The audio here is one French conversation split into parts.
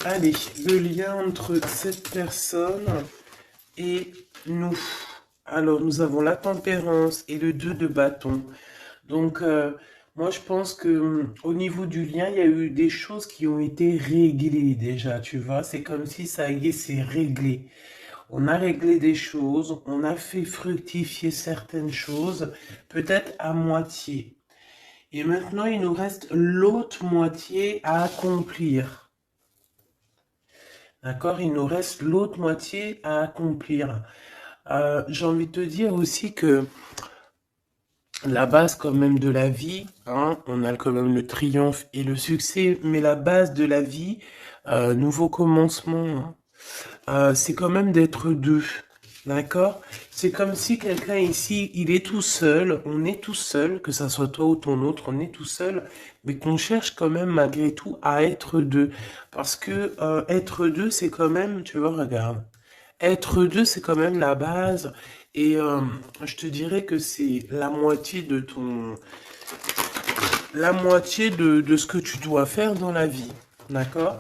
Allez, le lien entre cette personne et nous. Alors, nous avons la tempérance et le 2 de bâton. Donc, moi, je pense que au niveau du lien, il y a eu des choses qui ont été réglées déjà, tu vois. C'est comme si ça y est, c'est réglé. On a réglé des choses, on a fait fructifier certaines choses, peut-être à moitié. Et maintenant, il nous reste l'autre moitié à accomplir. D'accord? Il nous reste l'autre moitié à accomplir. J'ai envie de te dire aussi que la base quand même de la vie, hein, on a quand même le triomphe et le succès, mais la base de la vie, nouveau commencement, hein, c'est quand même d'être deux. D'accord? C'est comme si quelqu'un ici, il est tout seul, on est tout seul, que ça soit toi ou ton autre, on est tout seul, mais qu'on cherche quand même malgré tout à être deux. Parce que être deux, c'est quand même, tu vois, regarde, être deux, c'est quand même la base. Et je te dirais que c'est la moitié de la moitié de ce que tu dois faire dans la vie. D'accord?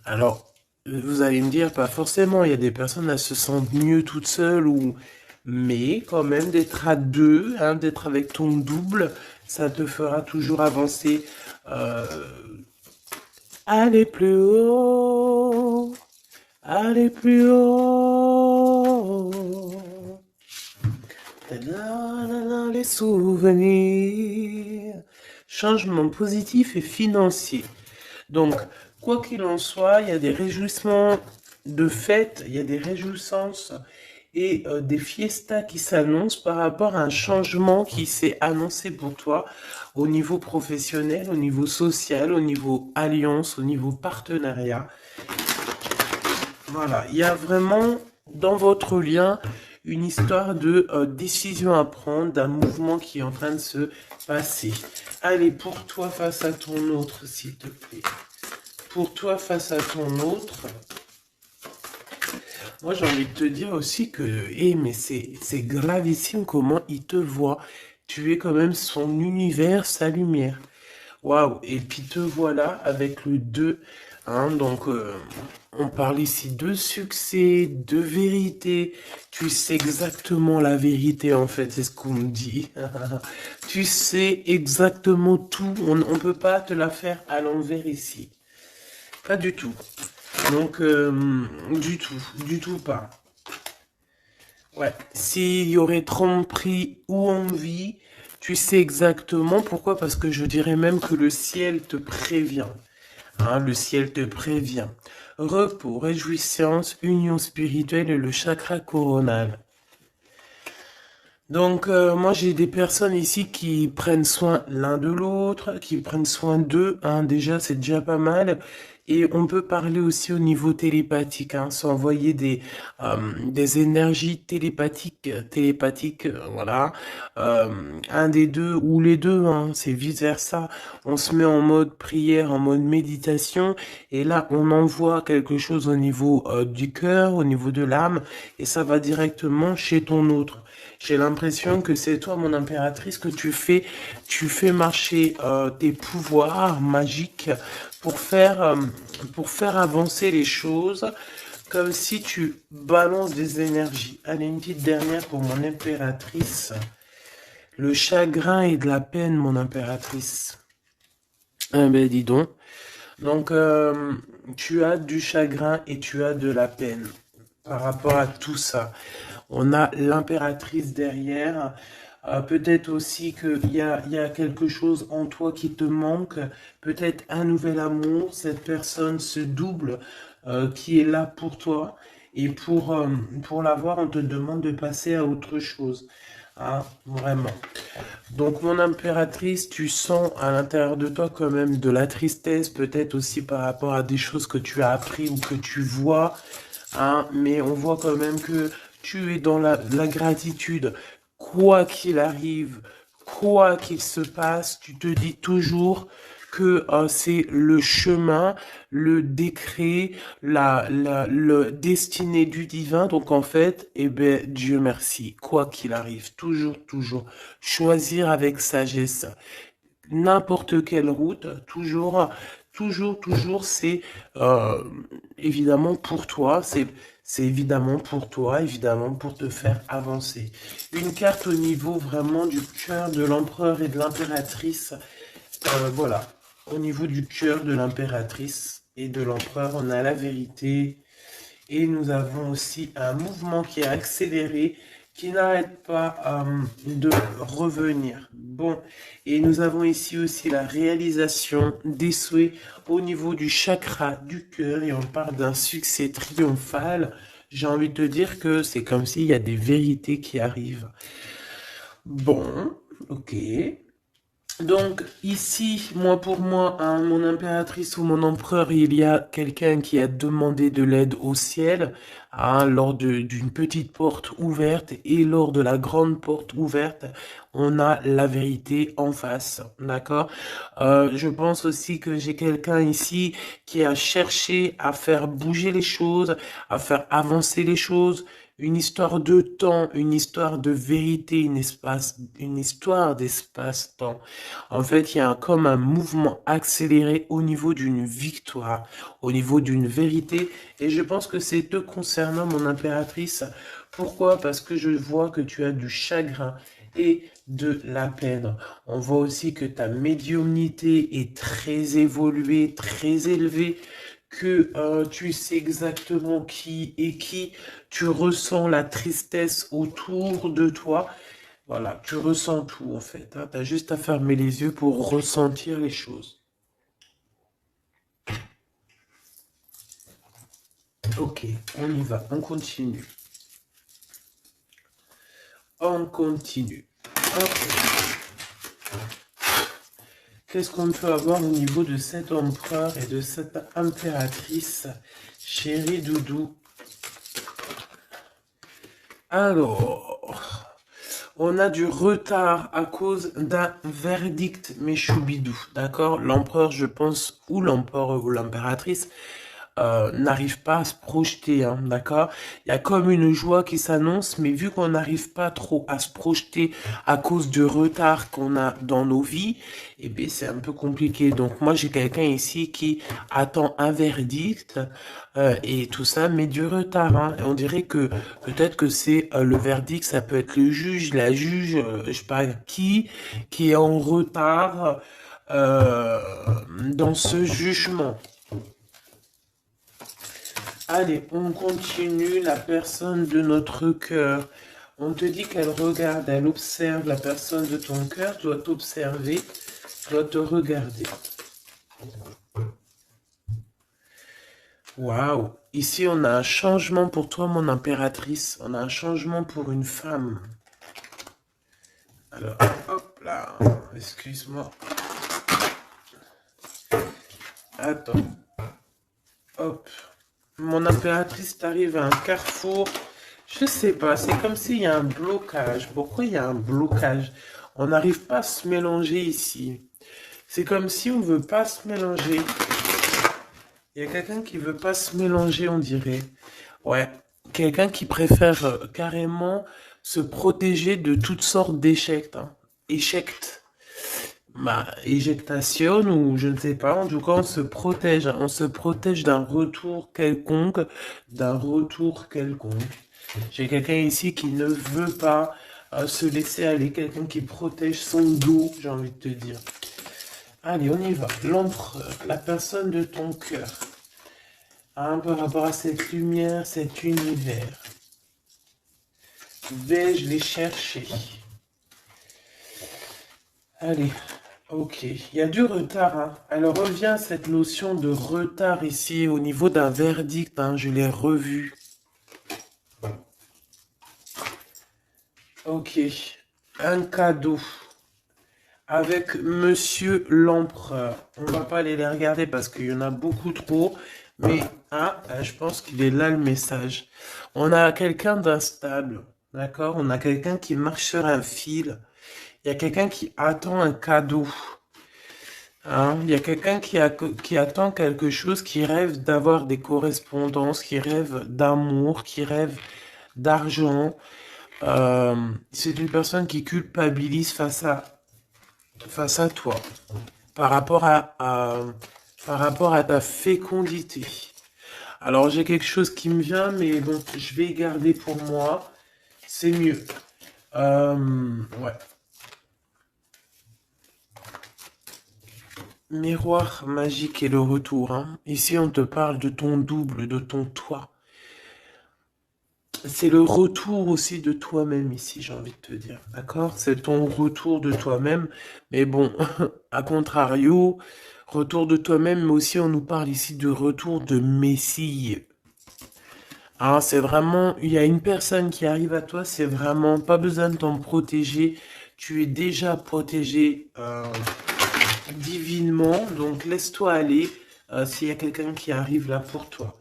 Alors, vous allez me dire, pas forcément, il y a des personnes, elles se sentent mieux toutes seules, ou... mais quand même d'être à deux, hein, d'être avec ton double, ça te fera toujours avancer. Euh, aller plus haut, aller plus haut. Les souvenirs. Changement positif et financier. Donc, quoi qu'il en soit, il y a des réjouissements de fête, il y a des réjouissances et des fiestas qui s'annoncent par rapport à un changement qui s'est annoncé pour toi au niveau professionnel, au niveau social, au niveau alliance, au niveau partenariat. Voilà, il y a vraiment dans votre lien une histoire de décision à prendre, d'un mouvement qui est en train de se passer. Allez, pour toi face à ton autre, s'il te plaît. Pour toi face à ton autre, moi j'ai envie de te dire aussi que, mais c'est gravissime comment il te voit. Tu es quand même son univers, sa lumière. Waouh, et puis te voilà avec le 2, hein, donc on parle ici de succès, de vérité. Tu sais exactement la vérité en fait, c'est ce qu'on me dit. Tu sais exactement tout, on ne peut pas te la faire à l'envers ici. Pas du tout. Donc, du tout pas. Ouais, s'il y aurait tromperie ou envie, tu sais exactement pourquoi, parce que je dirais même que le ciel te prévient. Hein, le ciel te prévient. Repos, réjouissance, union spirituelle et le chakra coronal. Donc, moi, j'ai des personnes ici qui prennent soin l'un de l'autre, qui prennent soin d'eux. Hein, déjà, c'est déjà pas mal. Et on peut parler aussi au niveau télépathique, hein, s'envoyer des énergies télépathiques, voilà. Un des deux ou les deux, hein, c'est vice-versa. On se met en mode prière, en mode méditation. Et là, on envoie quelque chose au niveau du cœur, au niveau de l'âme. Et ça va directement chez ton autre. J'ai l'impression que c'est toi, mon impératrice, que tu fais marcher tes pouvoirs magiques pour faire avancer les choses, comme si tu balances des énergies. Allez, une petite dernière pour mon impératrice. Le chagrin et de la peine, mon impératrice. Eh ben, dis donc. Donc, tu as du chagrin et tu as de la peine par rapport à tout ça. On a l'impératrice derrière. Peut-être aussi il y a quelque chose en toi qui te manque. Peut-être un nouvel amour. Cette personne, ce double qui est là pour toi. Et pour l'avoir, on te demande de passer à autre chose. Hein, vraiment. Donc, mon impératrice, tu sens à l'intérieur de toi quand même de la tristesse, peut-être aussi par rapport à des choses que tu as appris ou que tu vois. Hein, mais on voit quand même que tu es dans la gratitude. Quoi qu'il arrive, quoi qu'il se passe, tu te dis toujours que c'est le chemin, le décret, le destiné du divin. Donc en fait, eh ben, Dieu merci, quoi qu'il arrive, toujours, toujours, choisir avec sagesse. n'importe quelle route, toujours, c'est euh, évidemment pour toi, c'est évidemment pour toi, évidemment pour te faire avancer. Une carte au niveau vraiment du cœur de l'empereur et de l'impératrice. Voilà, au niveau du cœur de l'impératrice et de l'empereur, on a la vérité. Et nous avons aussi un mouvement qui est accéléré, qui n'arrête pas de revenir. Bon, et nous avons ici aussi la réalisation des souhaits au niveau du chakra du cœur, et on parle d'un succès triomphal. J'ai envie de te dire que c'est comme s'il y a des vérités qui arrivent. Bon, ok. Donc ici, moi pour moi, hein, mon impératrice ou mon empereur, il y a quelqu'un qui a demandé de l'aide au ciel, hein, lors d'une petite porte ouverte, et lors de la grande porte ouverte, on a la vérité en face, d'accord? Je pense aussi que j'ai quelqu'un ici qui a cherché à faire bouger les choses, à faire avancer les choses, une histoire de temps, une histoire de vérité, une histoire d'espace-temps. En fait, il y a comme un mouvement accéléré au niveau d'une victoire, au niveau d'une vérité. Et je pense que c'est te concernant, mon impératrice. Pourquoi? Parce que je vois que tu as du chagrin et de la peine. On voit aussi que ta médiumnité est très évoluée, très élevée, que tu sais exactement qui est qui, tu ressens la tristesse autour de toi. Voilà, tu ressens tout en fait, hein. Tu as juste à fermer les yeux pour ressentir les choses. Ok, on y va, on continue. On continue. Ok. Qu'est-ce qu'on peut avoir au niveau de cet empereur et de cette impératrice, chérie Doudou? Alors, on a du retard à cause d'un verdict, mes choubidous, d'accord? L'empereur, je pense, ou l'empereur ou l'impératrice, n'arrive pas à se projeter, hein, d'accord? Il y a comme une joie qui s'annonce, mais vu qu'on n'arrive pas trop à se projeter à cause du retard qu'on a dans nos vies, eh bien, c'est un peu compliqué. Donc, moi, j'ai quelqu'un ici qui attend un verdict et tout ça, mais du retard, hein. On dirait que peut-être que c'est le verdict, ça peut être le juge, la juge, je sais pas qui est en retard euh, dans ce jugement. Allez, on continue. La personne de notre cœur. On te dit qu'elle regarde, elle observe. La personne de ton cœur doit t'observer, doit te regarder. Waouh! Ici, on a un changement pour toi, mon impératrice. On a un changement pour une femme. Alors, hop là. Excuse-moi. Attends. Hop. Mon impératrice t'arrive à un carrefour. Je sais pas, c'est comme s'il y a un blocage. Pourquoi il y a un blocage? On n'arrive pas à se mélanger ici. C'est comme si on veut pas se mélanger. Il y a quelqu'un qui veut pas se mélanger, on dirait. Ouais, quelqu'un qui préfère carrément se protéger de toutes sortes d'échecs, hein. Échecs. Bah, éjectation ou je ne sais pas. En tout cas, on se protège, hein. On se protège d'un retour quelconque, d'un retour quelconque. J'ai quelqu'un ici qui ne veut pas se laisser aller, quelqu'un qui protège son dos, j'ai envie de te dire. Allez, on y va. L'empereur, la personne de ton cœur, hein, par rapport à cette lumière, cet univers. Vais-je les chercher? Allez, ok. Il y a du retard, hein. Alors revient cette notion de retard ici au niveau d'un verdict, hein. Je l'ai revu. Ok. Un cadeau. Avec Monsieur l'Empereur. On va pas aller les regarder parce qu'il y en a beaucoup trop. Mais je pense qu'il est là le message. On a quelqu'un d'instable. D'accord? On a quelqu'un qui marche sur un fil. Il y a quelqu'un qui attend un cadeau. Hein? Il y a quelqu'un qui attend quelque chose, qui rêve d'avoir des correspondances, qui rêve d'amour, qui rêve d'argent. C'est une personne qui culpabilise face à face à toi, par rapport par rapport à ta fécondité. Alors j'ai quelque chose qui me vient, mais bon, je vais garder pour moi. C'est mieux. Ouais. Miroir magique et le retour, hein. Ici, on te parle de ton double, de ton toi. C'est le retour aussi de toi-même ici, j'ai envie de te dire. D'accord? C'est ton retour de toi-même. Mais bon, à contrario, retour de toi-même, mais aussi on nous parle ici de retour de Messie. Alors, c'est vraiment, il y a une personne qui arrive à toi, c'est vraiment pas besoin de t'en protéger. Tu es déjà protégé divinement, donc laisse-toi aller s'il y a quelqu'un qui arrive là pour toi.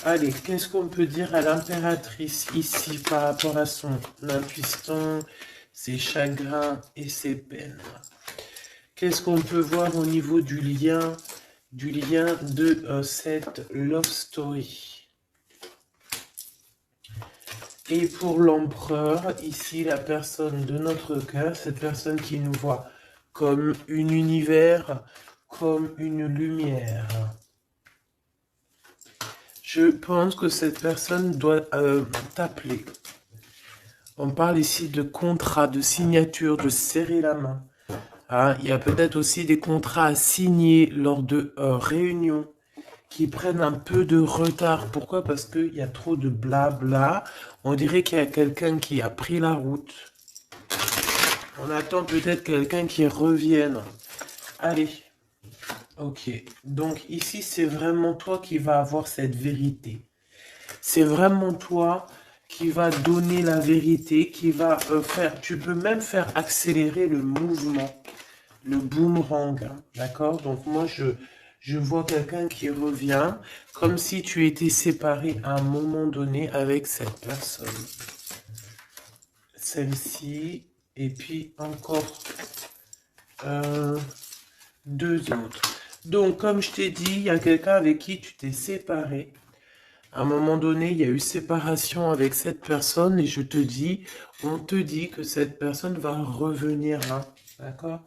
Allez, qu'est-ce qu'on peut dire à l'impératrice ici par rapport à son intuition, ses chagrins et ses peines? Qu'est-ce qu'on peut voir au niveau du lien de cette love story? Et pour l'empereur, ici, la personne de notre cœur, cette personne qui nous voit comme un univers, comme une lumière. Je pense que cette personne doit t'appeler. On parle ici de contrat, de signature, de serrer la main. Hein, il y a peut-être aussi des contrats à signer lors de réunions qui prennent un peu de retard. Pourquoi? Parce qu'il y a trop de blabla. On dirait qu'il y a quelqu'un qui a pris la route. On attend peut-être quelqu'un qui revienne. Allez. Ok. Donc ici, c'est vraiment toi qui vas avoir cette vérité. C'est vraiment toi qui va donner la vérité, qui va faire... Tu peux même faire accélérer le mouvement, le boomerang. Hein, d'accord? Donc moi, je vois quelqu'un qui revient comme si tu étais séparé à un moment donné avec cette personne. Celle-ci, et puis encore deux autres. Donc, comme je t'ai dit, il y a quelqu'un avec qui tu t'es séparé. À un moment donné, il y a eu séparation avec cette personne et je te dis, on te dit que cette personne va revenir là. D'accord?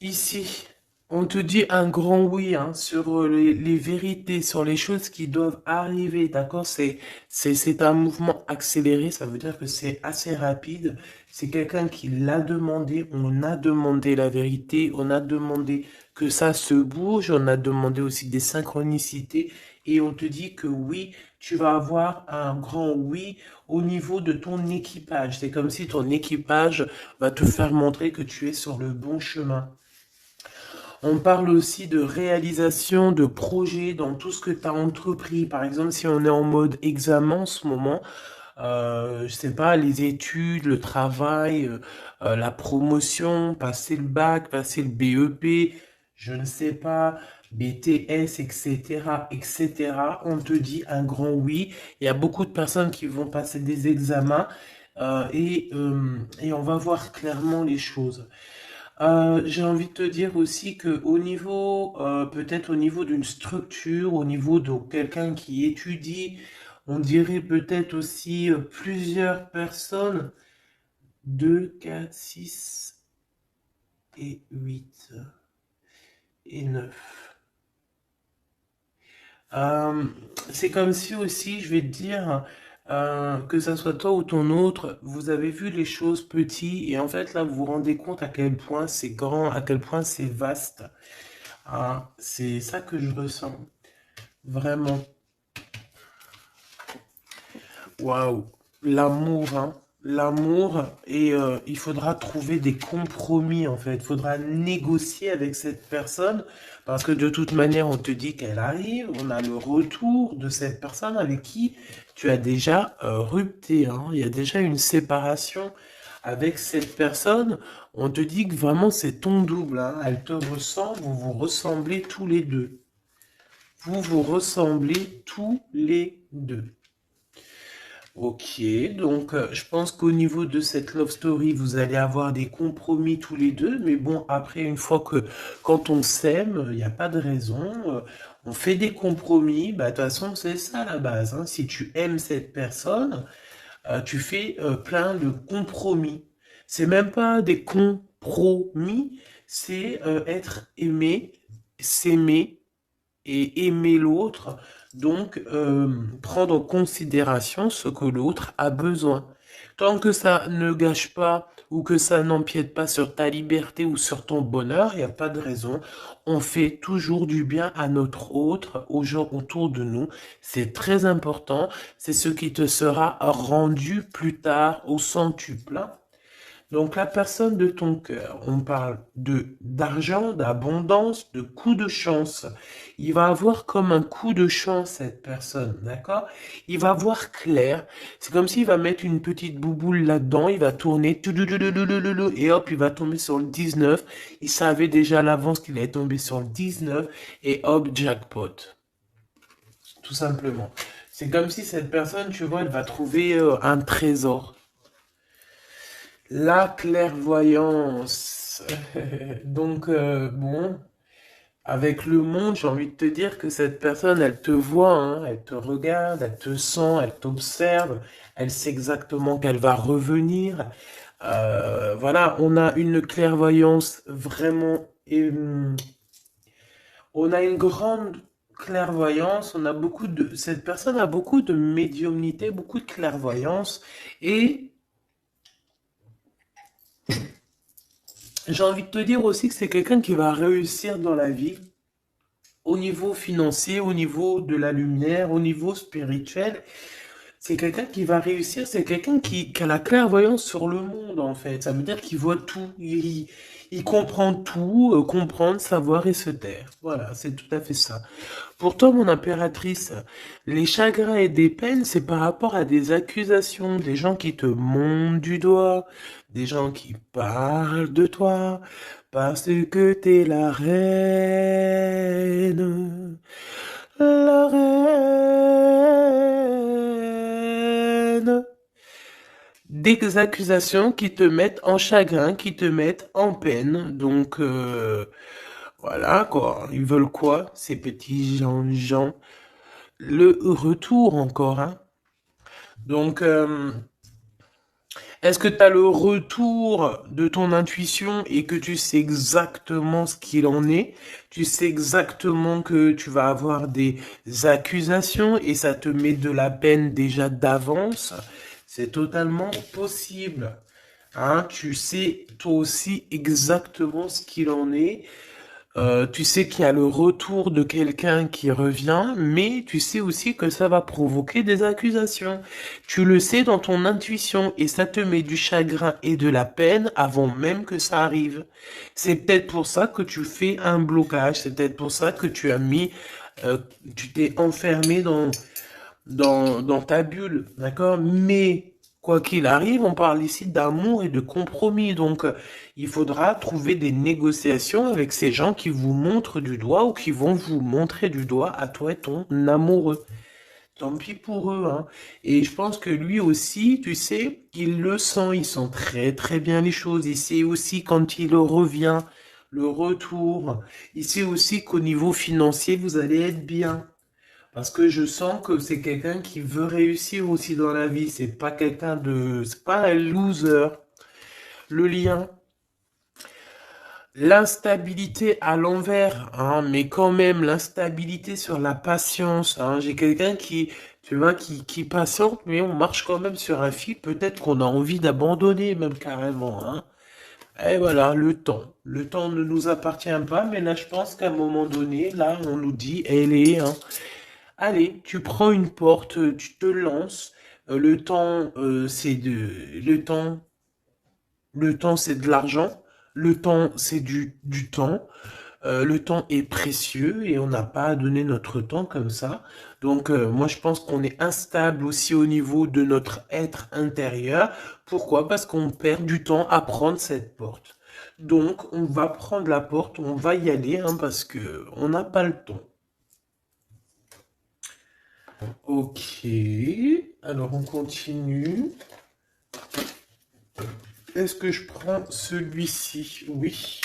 Ici, on te dit un grand oui hein, sur les vérités, sur les choses qui doivent arriver. D'accord? C'est un mouvement accéléré, ça veut dire que c'est assez rapide. C'est quelqu'un qui l'a demandé, on a demandé la vérité, on a demandé que ça se bouge, on a demandé aussi des synchronicités et on te dit que oui, tu vas avoir un grand oui au niveau de ton équipage. C'est comme si ton équipage va te faire montrer que tu es sur le bon chemin. On parle aussi de réalisation de projets dans tout ce que tu as entrepris. Par exemple, si on est en mode examen en ce moment, je sais pas, les études, le travail, la promotion, passer le bac, passer le BEP, je ne sais pas, BTS, etc., etc. On te dit un grand oui. Il y a beaucoup de personnes qui vont passer des examens et on va voir clairement les choses. J'ai envie de te dire aussi que au niveau, peut-être au niveau d'une structure, au niveau de quelqu'un qui étudie, on dirait peut-être aussi plusieurs personnes, 2, 4, 6 et 8 et 9. Euh, c'est comme si aussi, je vais te dire, que ça soit toi ou ton autre, vous avez vu les choses petites et en fait là vous vous rendez compte à quel point c'est grand, à quel point c'est vaste. Ah, c'est ça que je ressens, vraiment. Waouh, l'amour, hein. L'amour, et il faudra trouver des compromis en fait. Il faudra négocier avec cette personne parce que de toute manière, on te dit qu'elle arrive. On a le retour de cette personne avec qui tu as déjà rupté. Hein. Il y a déjà une séparation avec cette personne. On te dit que vraiment c'est ton double. Hein. Elle te ressemble, vous vous ressemblez tous les deux. Vous vous ressemblez tous les deux. Ok, donc je pense qu'au niveau de cette love story, vous allez avoir des compromis tous les deux, mais bon, après, une fois que quand on s'aime, il n'y a pas de raison, on fait des compromis, bah de toute façon, c'est ça la base, hein. Si tu aimes cette personne, tu fais plein de compromis. C'est même pas des compromis, c'est être aimé, s'aimer et aimer l'autre, donc prendre en considération ce que l'autre a besoin. Tant que ça ne gâche pas ou que ça n'empiète pas sur ta liberté ou sur ton bonheur, il n'y a pas de raison. On fait toujours du bien à notre autre, aux gens autour de nous. C'est très important. C'est ce qui te sera rendu plus tard au centuple. Donc la personne de ton cœur, on parle de d'argent, d'abondance, de coup de chance. Il va avoir comme un coup de chance cette personne, d'accord? Il va voir clair. C'est comme s'il va mettre une petite bouboule là-dedans, il va tourner, et hop, il va tomber sur le 19. Il savait déjà à l'avance qu'il allait tomber sur le 19, et hop, jackpot. Tout simplement. C'est comme si cette personne, tu vois, elle va trouver un trésor. La clairvoyance. Donc, bon, avec le monde, j'ai envie de te dire que cette personne, elle te voit, hein, elle te regarde, elle te sent, elle t'observe, elle sait exactement qu'elle va revenir. Voilà, on a une clairvoyance vraiment... on a une grande clairvoyance, on a beaucoup de... Cette personne a beaucoup de médiumnité, beaucoup de clairvoyance, et j'ai envie de te dire aussi que c'est quelqu'un qui va réussir dans la vie au niveau financier, au niveau de la lumière, au niveau spirituel. C'est quelqu'un qui va réussir, c'est quelqu'un qui a la clairvoyance sur le monde, en fait. Ça veut dire qu'il voit tout, il comprend tout, comprendre, savoir et se taire. Voilà, c'est tout à fait ça. Pour toi, mon impératrice, les chagrins et des peines, c'est par rapport à des accusations, des gens qui te montent du doigt, des gens qui parlent de toi, parce que t'es la reine. Des accusations qui te mettent en chagrin, qui te mettent en peine. Donc, voilà quoi. Ils veulent quoi, ces petits gens? Le retour encore, hein. Donc, est-ce que tu as le retour de ton intuition et que tu sais exactement ce qu'il en est? Tu sais exactement que tu vas avoir des accusations et ça te met de la peine déjà d'avance? C'est totalement possible. Hein, tu sais toi aussi exactement ce qu'il en est. Tu sais qu'il y a le retour de quelqu'un qui revient, mais tu sais aussi que ça va provoquer des accusations. Tu le sais dans ton intuition et ça te met du chagrin et de la peine avant même que ça arrive. C'est peut-être pour ça que tu fais un blocage, c'est peut-être pour ça que tu as mis, tu t'es enfermé dans ta bulle, d'accord? Mais quoi qu'il arrive, on parle ici d'amour et de compromis. Donc, il faudra trouver des négociations avec ces gens qui vous montrent du doigt ou qui vont vous montrer du doigt à toi et ton amoureux. Tant pis pour eux, hein. Et je pense que lui aussi, tu sais, il le sent, il sent très très bien les choses. Il sait aussi quand il revient, le retour. Il sait aussi qu'au niveau financier, vous allez être bien. Parce que je sens que c'est quelqu'un qui veut réussir aussi dans la vie. C'est pas quelqu'un de... C'est pas un loser. Le lien. L'instabilité à l'envers, hein, mais quand même l'instabilité sur la patience. Hein. J'ai quelqu'un qui, tu vois, qui patiente, mais on marche quand même sur un fil. Peut-être qu'on a envie d'abandonner même carrément. Hein. Et voilà, le temps. Le temps ne nous appartient pas, mais là, je pense qu'à un moment donné, là, on nous dit, elle est, hein, allez, tu prends une porte, tu te lances. Le temps, c'est le temps, c'est de l'argent. Le temps, c'est du temps. Le temps est précieux et on n'a pas à donner notre temps comme ça. Donc, moi, je pense qu'on est instable aussi au niveau de notre être intérieur. Pourquoi? Parce qu'on perd du temps à prendre cette porte. Donc, on va prendre la porte, on va y aller, hein, parce que on n'a pas le temps. Ok, alors on continue. Est-ce que je prends celui-ci? Oui.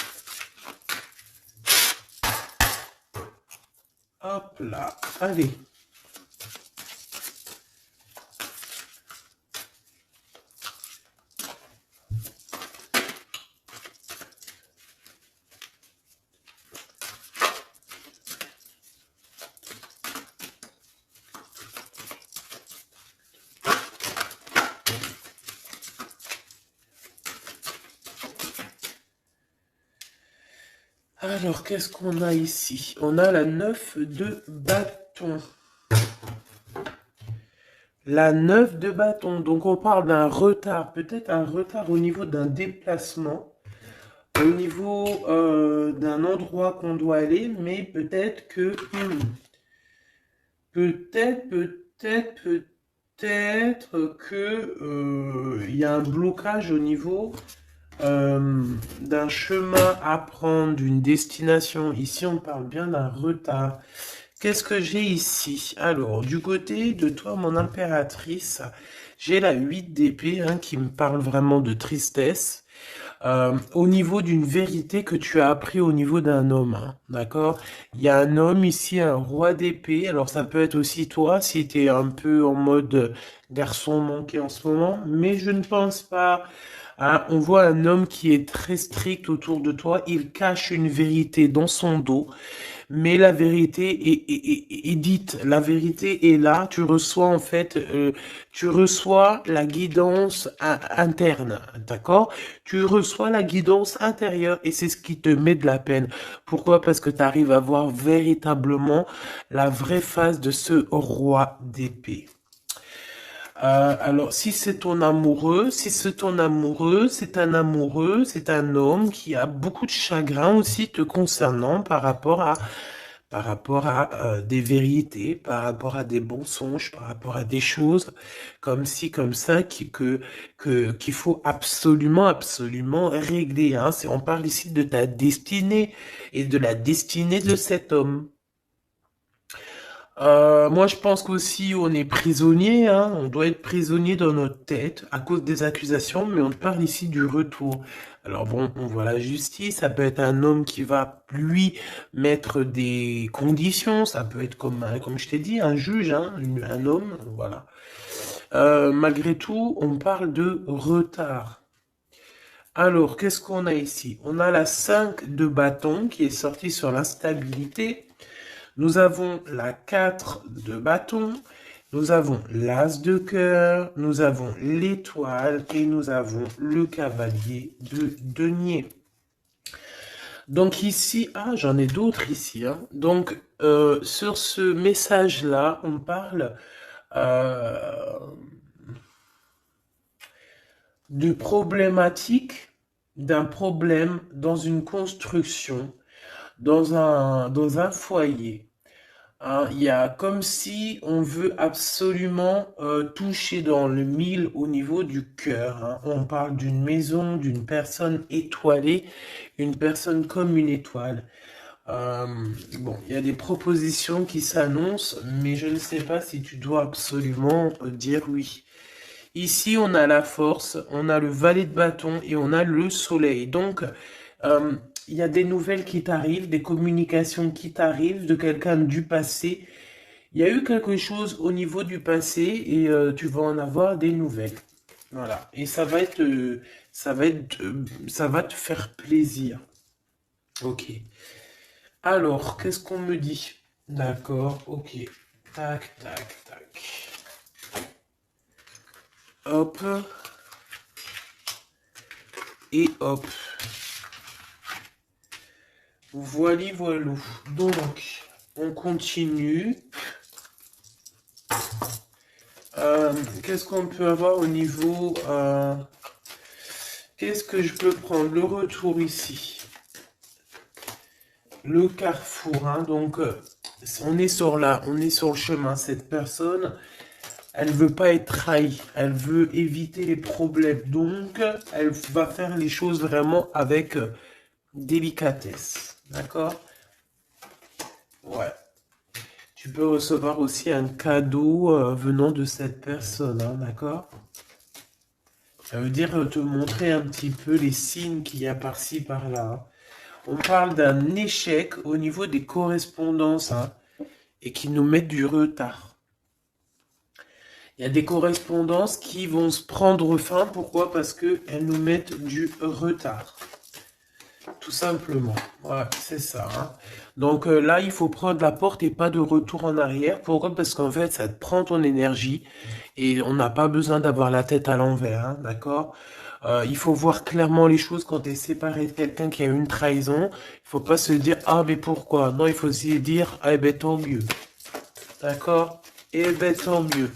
Hop là, allez. Alors, qu'est-ce qu'on a ici? On a la 9 de bâton. La 9 de bâton. Donc, on parle d'un retard. Peut-être un retard au niveau d'un déplacement. Au niveau d'un endroit qu'on doit aller. Mais peut-être que... peut-être que il y a un blocage au niveau d'un chemin à prendre, d'une destination. Ici, on parle bien d'un retard. Qu'est-ce que j'ai ici? Alors, du côté de toi, mon impératrice, j'ai la 8 d'épée hein, qui me parle vraiment de tristesse. Au niveau d'une vérité que tu as appris au niveau d'un homme, hein, d'accord? Il y a un homme ici, un roi d'épée. Alors, ça peut être aussi toi, si tu es un peu en mode garçon manqué en ce moment. Mais je ne pense pas. Hein. On voit un homme qui est très strict autour de toi. Il cache une vérité dans son dos. Mais la vérité est dite, la vérité est là, tu reçois en fait, tu reçois la guidance interne, d'accord? Tu reçois la guidance intérieure et c'est ce qui te met de la peine. Pourquoi? Parce que tu arrives à voir véritablement la vraie face de ce roi d'épée. Alors, si c'est ton amoureux, c'est un amoureux, c'est un homme qui a beaucoup de chagrin aussi te concernant par rapport à des vérités, par rapport à des mensonges, par rapport à des choses comme ci, comme ça, qu'il faut absolument, absolument régler. Hein. On parle ici de ta destinée et de la destinée de cet homme. Moi, je pense qu'aussi on est prisonnier, hein. On doit être prisonnier dans notre tête à cause des accusations, mais on parle ici du retour. Alors bon, on voit la justice, ça peut être un homme qui va, lui, mettre des conditions, ça peut être comme je t'ai dit, un juge, hein, un homme, voilà. Malgré tout, on parle de retard. Alors, qu'est-ce qu'on a ici? On a la 5 de bâton qui est sortie sur l'instabilité. Nous avons la 4 de bâton, nous avons l'as de cœur, nous avons l'étoile et nous avons le cavalier de denier. Donc ici, j'en ai d'autres ici. Hein. Donc sur ce message-là, on parle de problématique, d'un problème dans une construction, dans un foyer. Hein, il y a comme si on veut absolument toucher dans le mille au niveau du cœur. Hein. On parle d'une maison, d'une personne étoilée, une personne comme une étoile. Bon, il y a des propositions qui s'annoncent, mais je ne sais pas si tu dois absolument dire oui. Ici, on a la force, on a le valet de bâton et on a le soleil. Donc, il y a des nouvelles qui t'arrivent, des communications qui t'arrivent de quelqu'un du passé. Il y a eu quelque chose au niveau du passé et tu vas en avoir des nouvelles. Voilà. Et ça va te faire plaisir. Ok. Alors, qu'est-ce qu'on me dit? D'accord, ok. Tac, tac, tac. Hop. Et hop. Voili voilou. Donc, on continue. Qu'est-ce qu'on peut avoir au niveau... qu'est-ce que je peux prendre? Le retour ici. Le carrefour. Hein, donc, on est sur le chemin. Cette personne... Elle veut pas être trahie, elle veut éviter les problèmes. Donc, elle va faire les choses vraiment avec délicatesse. D'accord? Ouais. Tu peux recevoir aussi un cadeau venant de cette personne. Hein, d'accord? Ça veut dire te montrer un petit peu les signes qu'il y a par-ci, par-là. On parle d'un échec au niveau des correspondances hein, et qui nous met du retard. Il y a des correspondances qui vont se prendre fin. Pourquoi? Parce qu'elles nous mettent du retard. Tout simplement. Ouais, c'est ça. Hein. Donc là, il faut prendre la porte et pas de retour en arrière. Pourquoi? Parce qu'en fait, ça te prend ton énergie et on n'a pas besoin d'avoir la tête à l'envers. Hein, d'accord? Il faut voir clairement les choses quand tu es séparé de quelqu'un qui a eu une trahison. Il faut pas se dire, ah, mais pourquoi? Non, il faut se dire, ah, eh ben, tant mieux. D'accord? Eh ben, tant mieux.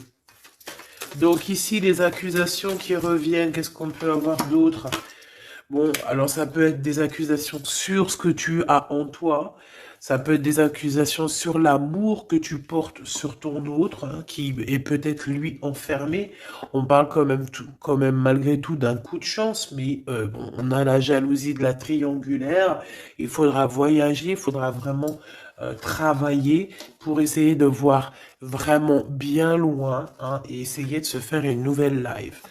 Donc ici, les accusations qui reviennent, qu'est-ce qu'on peut avoir d'autre? Bon, alors ça peut être des accusations sur ce que tu as en toi, ça peut être des accusations sur l'amour que tu portes sur ton autre, hein, qui est peut-être lui enfermé. On parle quand même malgré tout d'un coup de chance, mais bon, on a la jalousie de la triangulaire. Il faudra voyager, il faudra vraiment travailler pour essayer de voir vraiment bien loin, hein, et essayer de se faire une nouvelle life.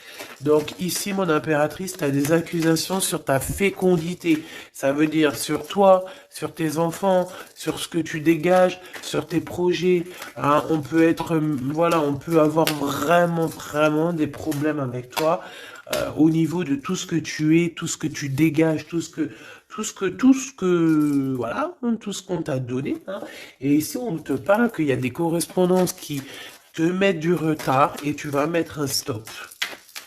Donc ici, mon impératrice, tu as des accusations sur ta fécondité. Ça veut dire sur toi, sur tes enfants, sur ce que tu dégages, sur tes projets. Hein. On peut être, voilà, on peut avoir vraiment des problèmes avec toi au niveau de tout ce que tu es, tout ce que tu dégages, voilà, tout ce qu'on t'a donné. Hein. Et ici, on te parle qu'il y a des correspondances qui te mettent du retard et tu vas mettre un stop.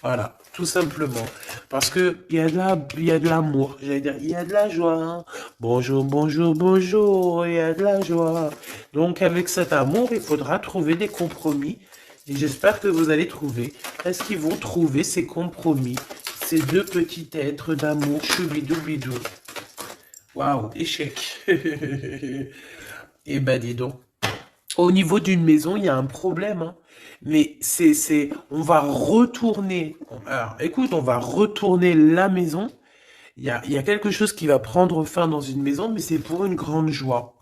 Voilà, tout simplement. Parce que il y a de l'amour, j'allais dire, il y a de la joie. Hein. Bonjour, bonjour, bonjour, il y a de la joie. Donc, avec cet amour, il faudra trouver des compromis. Et j'espère que vous allez trouver. Est-ce qu'ils vont trouver ces compromis? Ces deux petits êtres d'amour, choubidou-bidou. Waouh, échec. Eh ben, dis donc. Au niveau d'une maison, il y a un problème, hein. Mais on va retourner. Alors, écoute, on va retourner la maison. Il y a quelque chose qui va prendre fin dans une maison, mais c'est pour une grande joie.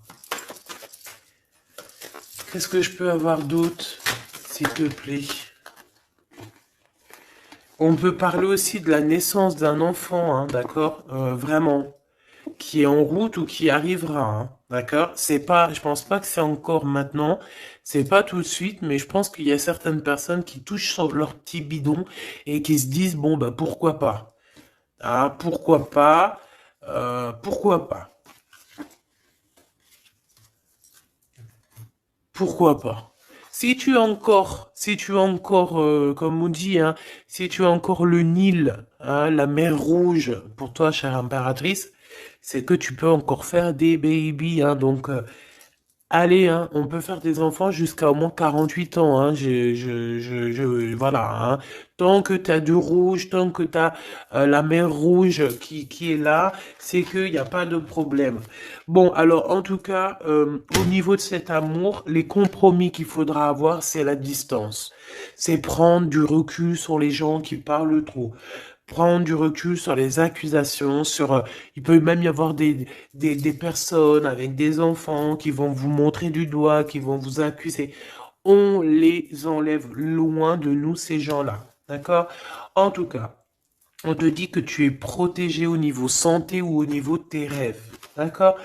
Qu'est-ce que je peux avoir d'autre, s'il te plaît? On peut parler aussi de la naissance d'un enfant, hein, d'accord? Vraiment. Qui est en route ou qui arrivera, hein, d'accord? C'est pas, je pense pas que c'est encore maintenant, c'est pas tout de suite, mais je pense qu'il y a certaines personnes qui touchent sur leur petit bidon et qui se disent, bon, bah, pourquoi pas? Ah, pourquoi pas? Pourquoi pas? Pourquoi pas? Si tu as encore, comme on dit, hein, si tu as encore le Nil, hein, la mer Rouge, pour toi, chère impératrice, c'est que tu peux encore faire des baby, hein, donc allez, hein, on peut faire des enfants jusqu'à au moins 48 ans, hein, voilà, hein. Tant que tu as du rouge, tant que tu as la mer rouge qui est là, c'est qu'il n'y a pas de problème. Bon, alors, en tout cas, au niveau de cet amour, les compromis qu'il faudra avoir, c'est la distance. C'est prendre du recul sur les gens qui parlent trop, prendre du recul sur les accusations, il peut même y avoir des personnes avec des enfants qui vont vous montrer du doigt, qui vont vous accuser. On les enlève loin de nous, ces gens-là. D'accord? En tout cas, on te dit que tu es protégé au niveau santé ou au niveau de tes rêves. D'accord?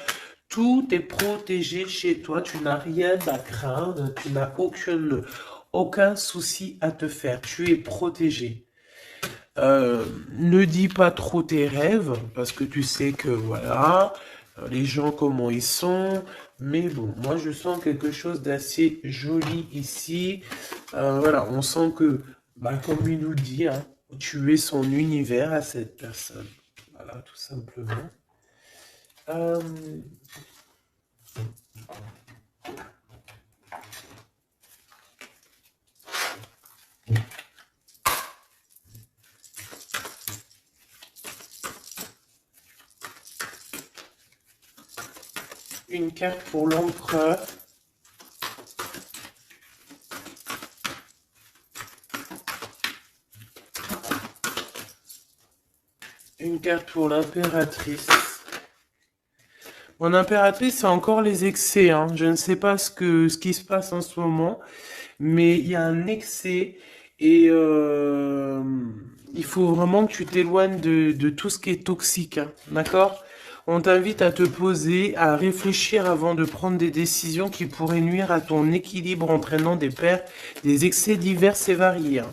Tout est protégé chez toi. Tu n'as rien à craindre. Tu n'as aucun souci à te faire. Tu es protégé. Ne dis pas trop tes rêves, parce que tu sais que, voilà, les gens, comment ils sont. Mais bon, moi, je sens quelque chose d'assez joli ici. Voilà, on sent que, bah, comme il nous dit, hein, tu es son univers à cette personne. Voilà, tout simplement. Euh, une carte pour l'empereur. Une carte pour l'impératrice. Mon impératrice, c'est encore les excès. Hein. Je ne sais pas ce qui se passe en ce moment, mais il y a un excès et il faut vraiment que tu t'éloignes de tout ce qui est toxique. Hein. D'accord? On t'invite à te poser, à réfléchir avant de prendre des décisions qui pourraient nuire à ton équilibre, entraînant des excès divers et variés. Hein.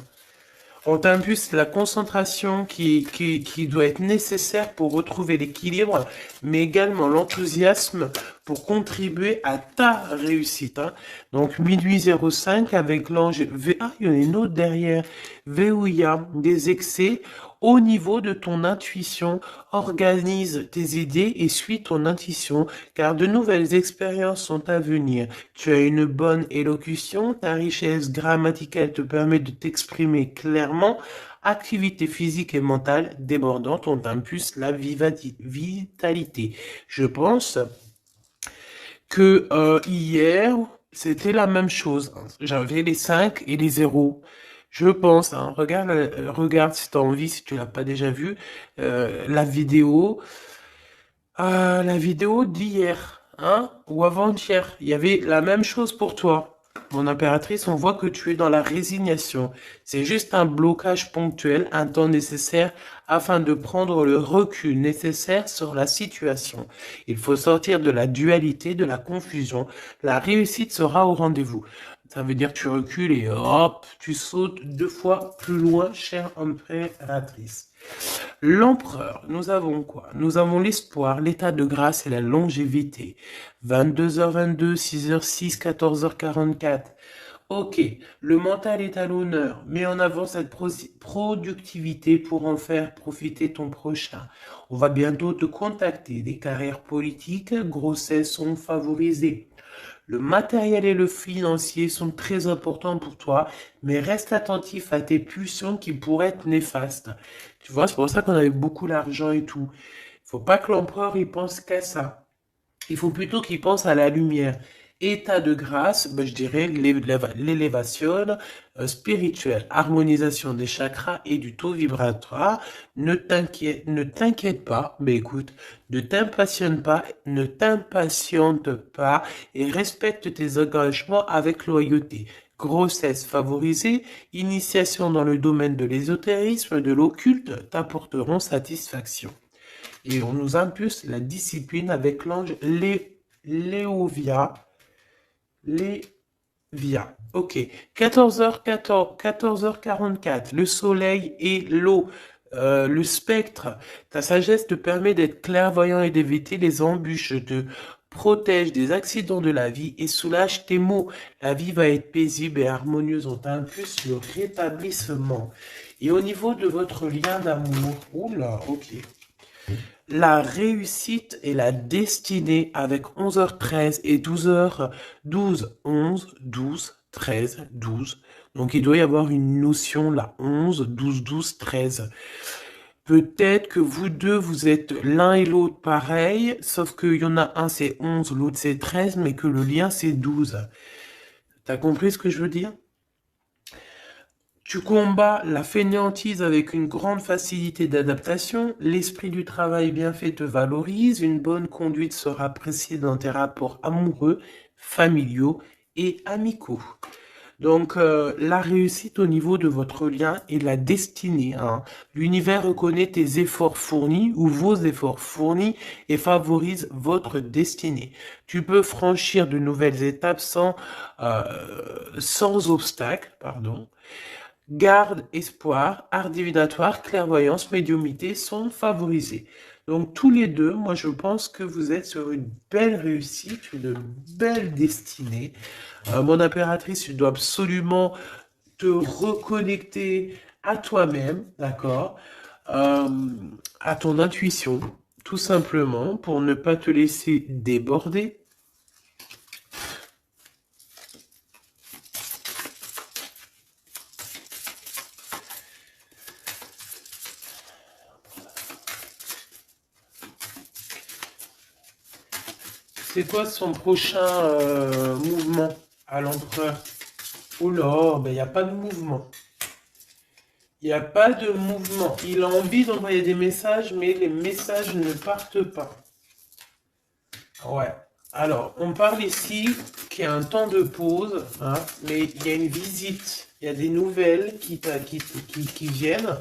On t'impulse la concentration qui doit être nécessaire pour retrouver l'équilibre, mais également l'enthousiasme pour contribuer à ta réussite. Hein. Donc, minuit 05 avec l'ange V. Ah, il y en a une autre derrière. Veouya, des excès au niveau de ton intuition. Organise tes idées et suis ton intuition, car de nouvelles expériences sont à venir. Tu as une bonne élocution, ta richesse grammaticale te permet de t'exprimer clairement. Activité physique et mentale débordante, on impulse la vitalité. Je pense que hier, c'était la même chose. J'avais les 5 et les 0. Je pense, hein, regarde si tu as envie, si tu l'as pas déjà vu, la vidéo d'hier, hein, ou avant-hier. Il y avait la même chose pour toi. Mon impératrice, on voit que tu es dans la résignation. C'est juste un blocage ponctuel, un temps nécessaire afin de prendre le recul nécessaire sur la situation. Il faut sortir de la dualité, de la confusion. La réussite sera au rendez-vous. Ça veut dire que tu recules et hop, tu sautes 2 fois plus loin, chère impératrice. L'empereur, nous avons quoi? Nous avons l'espoir, l'état de grâce et la longévité. 22h22, 6h06, 14h44. Ok, le mental est à l'honneur. Mets en avant cette productivité pour en faire profiter ton prochain. On va bientôt te contacter. Des carrières politiques, grossesses sont favorisées. Le matériel et le financier sont très importants pour toi, mais reste attentif à tes pulsions qui pourraient être néfastes. Tu vois, c'est pour ça qu'on avait beaucoup l'argent et tout. Il faut pas que l'empereur il pense qu'à ça. Il faut plutôt qu'il pense à la lumière. État de grâce, ben, je dirais l'élévation spirituelle, harmonisation des chakras et du taux vibratoire. Ne t'inquiète pas, mais écoute, ne t'impatiente pas et respecte tes engagements avec loyauté. Grossesse favorisée, initiation dans le domaine de l'ésotérisme, de l'occulte t'apporteront satisfaction. Et on nous impulse la discipline avec l'ange Léovia. Ok. 14h14, 14h44. Le soleil et l'eau. Le spectre. Ta sagesse te permet d'être clairvoyant et d'éviter les embûches. Te protège des accidents de la vie et soulage tes maux. La vie va être paisible et harmonieuse. On t'impulse le rétablissement. Et au niveau de votre lien d'amour. Oula, ok. La réussite et la destinée avec 11h13 et 12h12, 11, 12, 13, 12. Donc il doit y avoir une notion là, 11, 12, 12, 13. Peut-être que vous deux, vous êtes l'un et l'autre pareil, sauf qu'il y en a un c'est 11, l'autre c'est 13, mais que le lien c'est 12. T'as compris ce que je veux dire? Tu combats la fainéantise avec une grande facilité d'adaptation, l'esprit du travail bien fait te valorise, une bonne conduite sera appréciée dans tes rapports amoureux, familiaux et amicaux. Donc, la réussite au niveau de votre lien et la destinée. Hein. L'univers reconnaît tes efforts fournis ou vos efforts fournis et favorise votre destinée. Tu peux franchir de nouvelles étapes sans obstacle, pardon. Garde, espoir, art divinatoire, clairvoyance, médiumité sont favorisés. Donc tous les deux, moi je pense que vous êtes sur une belle réussite, une belle destinée. Mon impératrice, tu dois absolument te reconnecter à toi-même, d'accord, à ton intuition, tout simplement, pour ne pas te laisser déborder. C'est quoi son prochain mouvement à l'empereur? Oula, ben il n'y a pas de mouvement. Il n'y a pas de mouvement. Il a envie d'envoyer des messages, mais les messages ne partent pas. Ouais. Alors, on parle ici qu'il y a un temps de pause, hein, mais il y a une visite. Il y a des nouvelles qui viennent.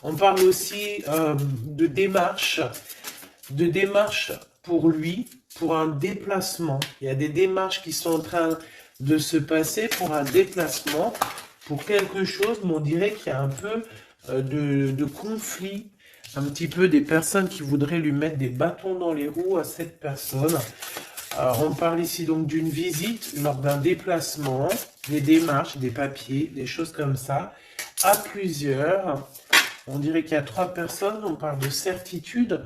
On parle aussi de démarches pour lui, pour un déplacement. Il y a des démarches qui sont en train de se passer pour un déplacement, pour quelque chose, mais on dirait qu'il y a un peu de conflit, un petit peu des personnes qui voudraient lui mettre des bâtons dans les roues à cette personne. On parle ici donc d'une visite lors d'un déplacement, des démarches, des papiers, des choses comme ça, à plusieurs. On dirait qu'il y a 3 personnes, on parle de certitude.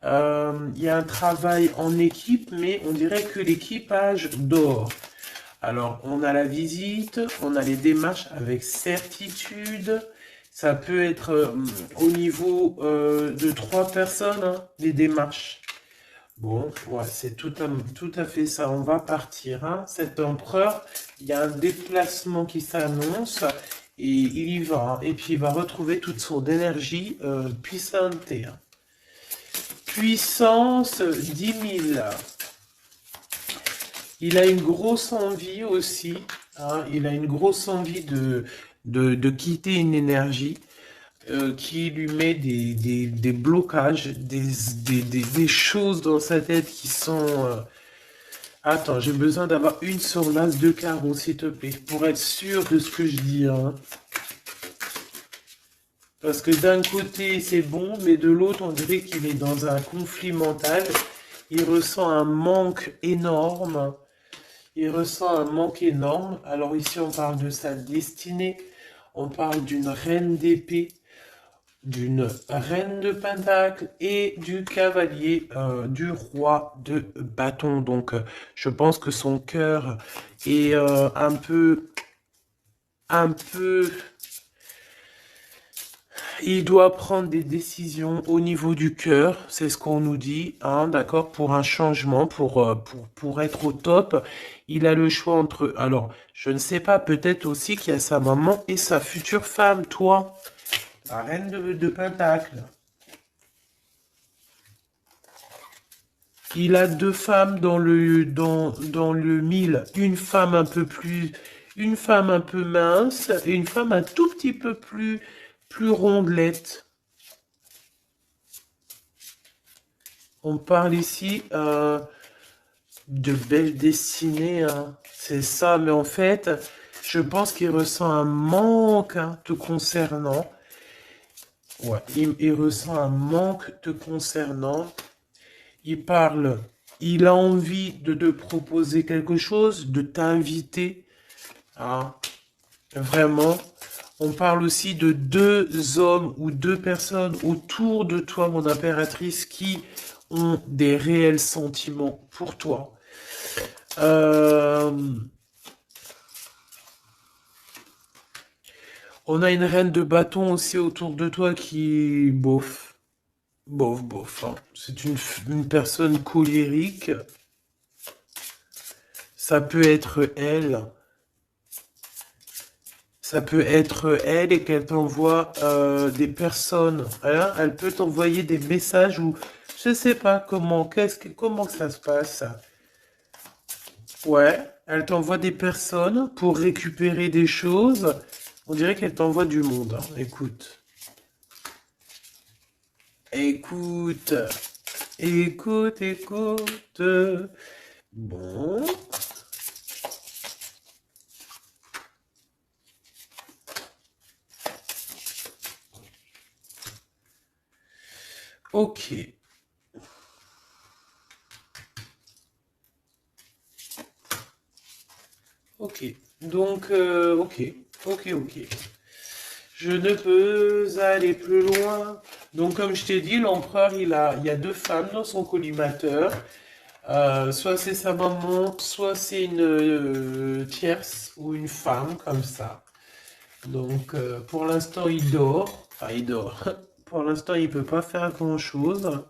Il y a un travail en équipe, mais on dirait que l'équipage dort. Alors, on a la visite, on a les démarches avec certitude. Ça peut être au niveau de 3 personnes, hein, les démarches. Bon, ouais, c'est tout à fait ça. On va partir, hein. Cet empereur, il y a un déplacement qui s'annonce et il y va, hein. Et puis il va retrouver toute son énergie puissante, hein. Puissance 10 000. Il a une grosse envie aussi, hein. Il a une grosse envie de quitter une énergie qui lui met des blocages, des choses dans sa tête qui sont... Attends, j'ai besoin d'avoir une sur l'as de carreau, s'il te plaît, pour être sûr de ce que je dis, hein. Parce que d'un côté, c'est bon, mais de l'autre, on dirait qu'il est dans un conflit mental. Il ressent un manque énorme. Il ressent un manque énorme. Alors ici, on parle de sa destinée. On parle d'une reine d'épée, d'une reine de pentacle et du cavalier du roi de bâton. Donc, je pense que son cœur est un peu... Il doit prendre des décisions au niveau du cœur, c'est ce qu'on nous dit, hein, d'accord, pour un changement, pour être au top. Il a le choix entre... Alors, je ne sais pas, peut-être aussi qu'il y a sa maman et sa future femme, toi, la reine de Pentacle. Il a 2 femmes dans le 1000. Une femme un peu plus... Une femme un peu mince et une femme un tout petit peu plus rondelette. On parle ici de belle destinée, hein. C'est ça, mais en fait, je pense qu'il ressent un manque, hein, te concernant. Ouais, il ressent un manque te concernant. Il parle, il a envie de te proposer quelque chose, de t'inviter, hein. Vraiment. On parle aussi de 2 hommes ou 2 personnes autour de toi, mon impératrice, qui ont des réels sentiments pour toi. On a une reine de bâton aussi autour de toi qui, bof, bof, hein. C'est une personne colérique. Ça peut être elle. Ça peut être elle et qu'elle t'envoie des personnes. Hein. Elle peut t'envoyer des messages ou je sais pas comment ça se passe. Ouais, elle t'envoie des personnes pour récupérer des choses. On dirait qu'elle t'envoie du monde, hein. Écoute. Écoute. Écoute. Bon. Ok. Ok. Donc, ok. Je ne peux aller plus loin. Donc, comme je t'ai dit, l'empereur, il y a 2 femmes dans son collimateur. Soit c'est sa maman, soit c'est une tierce ou une femme comme ça. Donc, pour l'instant, il dort. Enfin, il dort. Pour l'instant, il peut pas faire grand-chose.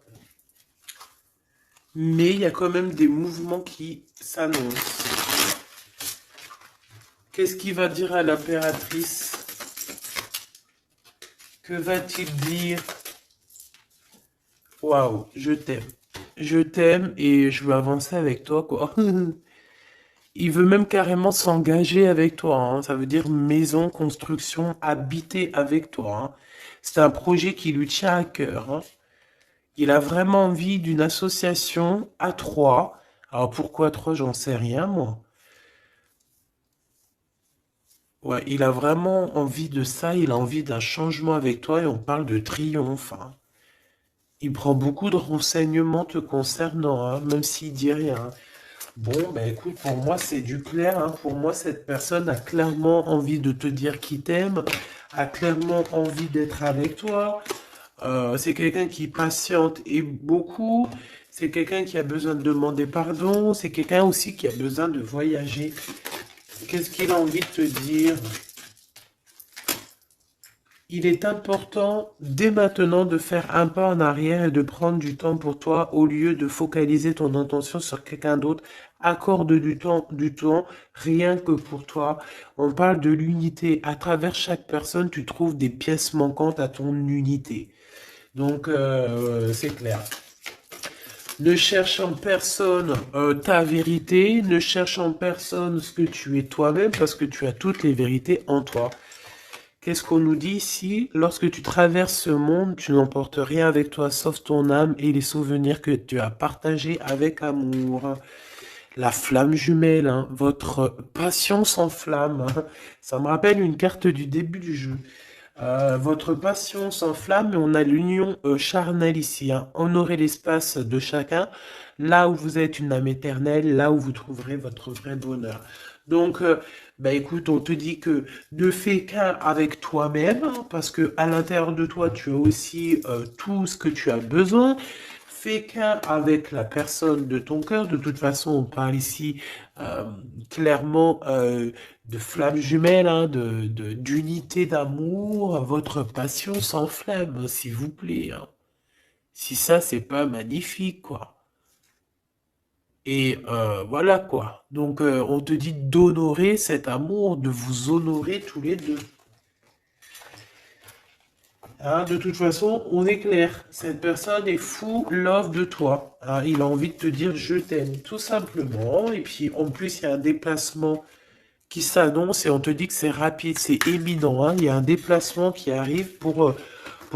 Mais il y a quand même des mouvements qui s'annoncent. Qu'est-ce qu'il va dire à l'impératrice? Que va-t-il dire? Waouh, je t'aime. Je t'aime et je veux avancer avec toi, quoi. Il veut même carrément s'engager avec toi, hein. Ça veut dire maison, construction, habiter avec toi, hein. C'est un projet qui lui tient à cœur, hein. Il a vraiment envie d'une association à 3. Alors pourquoi 3, j'en sais rien, moi. Ouais, il a vraiment envie de ça, il a envie d'un changement avec toi et on parle de triomphe, hein. Il prend beaucoup de renseignements te concernant, hein, même s'il dit rien. Bon, ben écoute, pour moi, c'est du clair, hein. Pour moi, cette personne a clairement envie de te dire qu'il t'aime, a clairement envie d'être avec toi. C'est quelqu'un qui patiente et beaucoup. C'est quelqu'un qui a besoin de demander pardon. C'est quelqu'un aussi qui a besoin de voyager. Qu'est-ce qu'il a envie de te dire? Il est important dès maintenant de faire un pas en arrière et de prendre du temps pour toi au lieu de focaliser ton intention sur quelqu'un d'autre. Accorde du temps rien que pour toi. On parle de l'unité. À travers chaque personne, tu trouves des pièces manquantes à ton unité. Donc, c'est clair. Ne cherche en personne ta vérité, ne cherche en personne ce que tu es toi-même parce que tu as toutes les vérités en toi. Qu'est-ce qu'on nous dit ici? Lorsque tu traverses ce monde, tu n'emportes rien avec toi sauf ton âme et les souvenirs que tu as partagés avec amour. La flamme jumelle, hein, votre passion s'enflamme. Hein. Ça me rappelle une carte du début du jeu. Votre passion s'enflamme et on a l'union charnelle ici. Hein. Honorez l'espace de chacun, là où vous êtes une âme éternelle, là où vous trouverez votre vrai bonheur. Donc, bah écoute, on te dit que ne fais qu'un avec toi-même, hein, parce que à l'intérieur de toi, tu as aussi tout ce que tu as besoin. Fais qu'un avec la personne de ton cœur. De toute façon, on parle ici euh, clairement de flammes jumelles, hein, d'unité d'amour. Votre passion s'enflamme, s'il vous plaît. Hein. Si ça, c'est pas magnifique, quoi. Et voilà, quoi. Donc, on te dit d'honorer cet amour, de vous honorer tous les deux. Hein, de toute façon, on est clair. Cette personne est fou love de toi. Hein, il a envie de te dire je t'aime, tout simplement. Et puis, en plus, il y a un déplacement qui s'annonce et on te dit que c'est rapide, c'est éminent. Hein. Il y a un déplacement qui arrive pour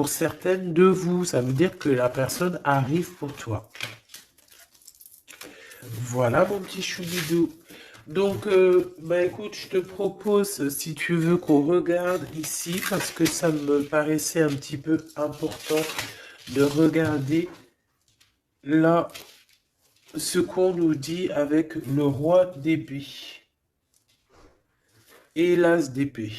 certaines de vous. Ça veut dire que la personne arrive pour toi. Voilà mon petit choubidou. Donc, bah écoute, je te propose, si tu veux, qu'on regarde ici, parce que ça me paraissait un petit peu important de regarder là ce qu'on nous dit avec le roi d'épée et l'as d'épée.